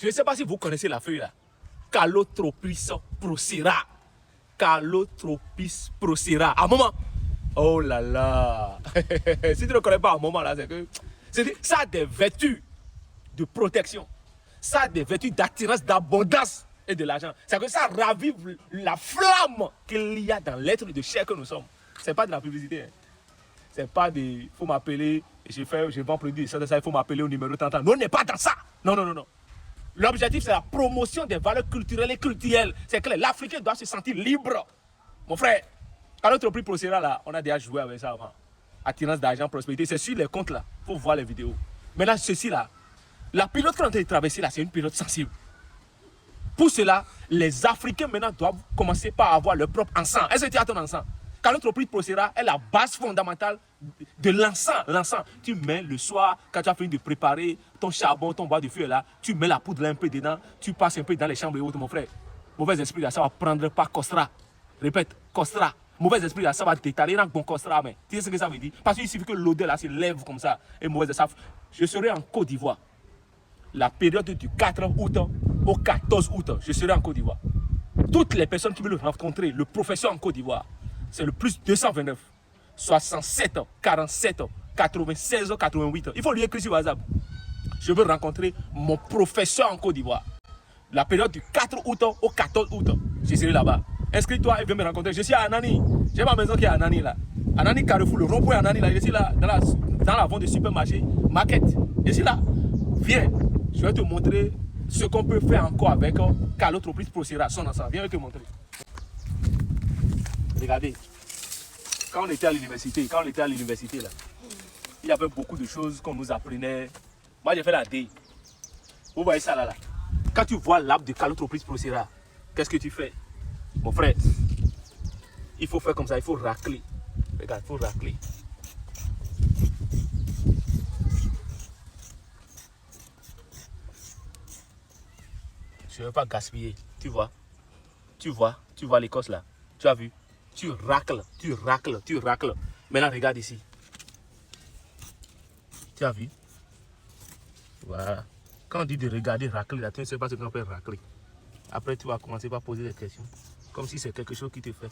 Je ne sais pas si vous connaissez la feuille là. Calotropis procera. Calotropis procera. À un moment. Oh là là. Si tu ne connais pas à un moment là, c'est que ça a des vertus de protection. Ça a des vertus d'attirance, d'abondance et de l'argent. C'est que ça ravive la flamme qu'il y a dans l'être de chair que nous sommes. Ce n'est pas de la publicité. Hein. C'est pas des. Il faut m'appeler. Je vends produit ça, il faut m'appeler au numéro 30. Non, on n'est pas dans ça. Non, non, non, non. L'objectif, c'est la promotion des valeurs culturelles et culturelles. C'est que l'Africain doit se sentir libre. Mon frère, quand notre prix procédera là, on a déjà joué avec ça avant. Attirance d'argent, prospérité, c'est sur les comptes là. Il faut voir les vidéos. Maintenant, ceci là, la période qu'on est en train de traverser là, c'est une période sensible. Pour cela, les Africains maintenant doivent commencer par avoir leur propre encens. Est-ce que tu as ton encens? Quand notre prix procédera est la base fondamentale de l'encens. L'encens, tu mets le soir, quand tu as fini de préparer ton charbon, ton bois de feu là, tu mets la poudre là un peu dedans, tu passes un peu dans les chambres et autres, mon frère. Mauvais esprit là, ça va prendre par Costra. Répète, Costra. Mauvais esprit là, ça va t'étaler dans ton Costra. Mais tu sais ce que ça veut dire? Parce qu'il suffit que l'odeur là se lève comme ça. Et mauvais esprit, je serai en Côte d'Ivoire. La période du 4 août au 14 août, je serai en Côte d'Ivoire. Toutes les personnes qui veulent rencontrer le professeur en Côte d'Ivoire, c'est le plus 229 67 47 96 88. Il faut lui écrire sur WhatsApp. Je veux rencontrer mon professeur en Côte d'Ivoire. La période du 4 août au 14 août, je serai là-bas. Inscris-toi et viens me rencontrer. Je suis à Anani. J'ai ma maison qui est à Anani là. Anani Carrefour, le rond-point Anani là. Je suis là dans la vente de supermarché, market. Je suis là. Viens. Je vais te montrer ce qu'on peut faire encore avec Calotropis procera, son ensemble. Viens, je vais te montrer. Regardez. Quand on était à l'université, là, il y avait beaucoup de choses qu'on nous apprenait. Moi, j'ai fait la D. Vous voyez ça là. Quand tu vois l'arbre de Calotropis procera, qu'est-ce que tu fais? Mon frère, il faut faire comme ça, il faut racler. Regarde, il faut racler. Je ne veux pas gaspiller, tu vois l'écorce là, tu as vu? Tu racles. Maintenant, regarde ici. Tu as vu? Voilà. Quand on dit de regarder racler là, tu ne sais pas ce qu'on appelle racler. Après, tu vas commencer par poser des questions. Comme si c'est quelque chose qui te fait.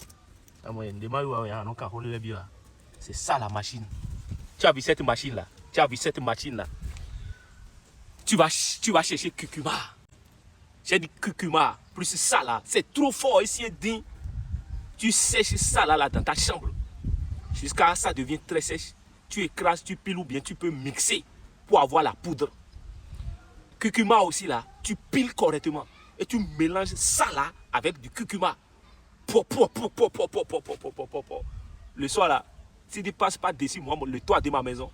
C'est ça la machine. Tu as vu cette machine là? Tu vas chercher curcuma. J'ai dit curcuma, plus ça là. C'est trop fort ici. Tu sèches ça là dans ta chambre. Jusqu'à ça devient très sèche. Tu écrases, tu piles ou bien tu peux mixer pour avoir la poudre. Curcuma aussi là, tu piles correctement. Et tu mélanges ça là avec du curcuma. Le soir là, si tu passes pas dessus moi, le toit de ma maison,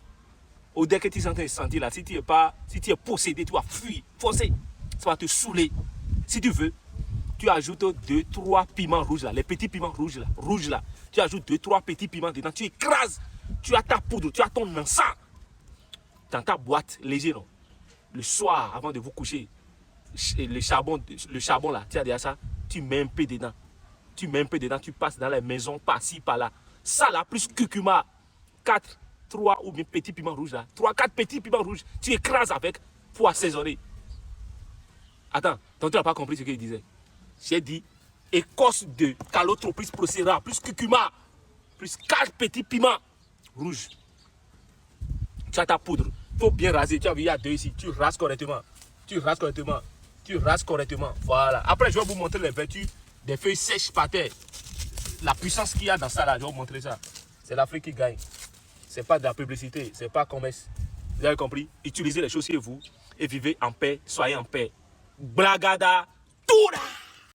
au dès que tu sens sentir là, si tu es possédé, tu vas fuir, forcer. Ça va te saouler. Si tu veux, tu ajoutes 2-3 piments rouges là, les petits piments rouges là. Tu ajoutes 2-3 petits piments dedans, tu écrases. Tu as ta poudre, tu as ton encens dans ta boîte léger non. Le soir avant de vous coucher, le charbon là, tu as déjà ça, tu mets un peu dedans. Tu passes dans les maisons par-ci par-là. Ça là plus curcuma, 3 ou bien petits piments rouges là, 3-4 petits piments rouges, tu écrases avec pour assaisonner. Attends, donc tu n'as pas compris ce qu'il disait. J'ai dit écorce de Calotropis procera, plus curcuma, plus 4 petits piments rouges. Tu as ta poudre. Il faut bien raser. Tu as vu, il y a 2 ici. Tu rases correctement. Voilà. Après, je vais vous montrer les vertus des feuilles sèches par terre. La puissance qu'il y a dans ça là, je vais vous montrer ça. C'est l'Afrique qui gagne. C'est pas de la publicité, c'est pas commerce. Vous avez compris? Utilisez les choses chez vous et vivez en paix, soyez en paix. Blagada, Toura!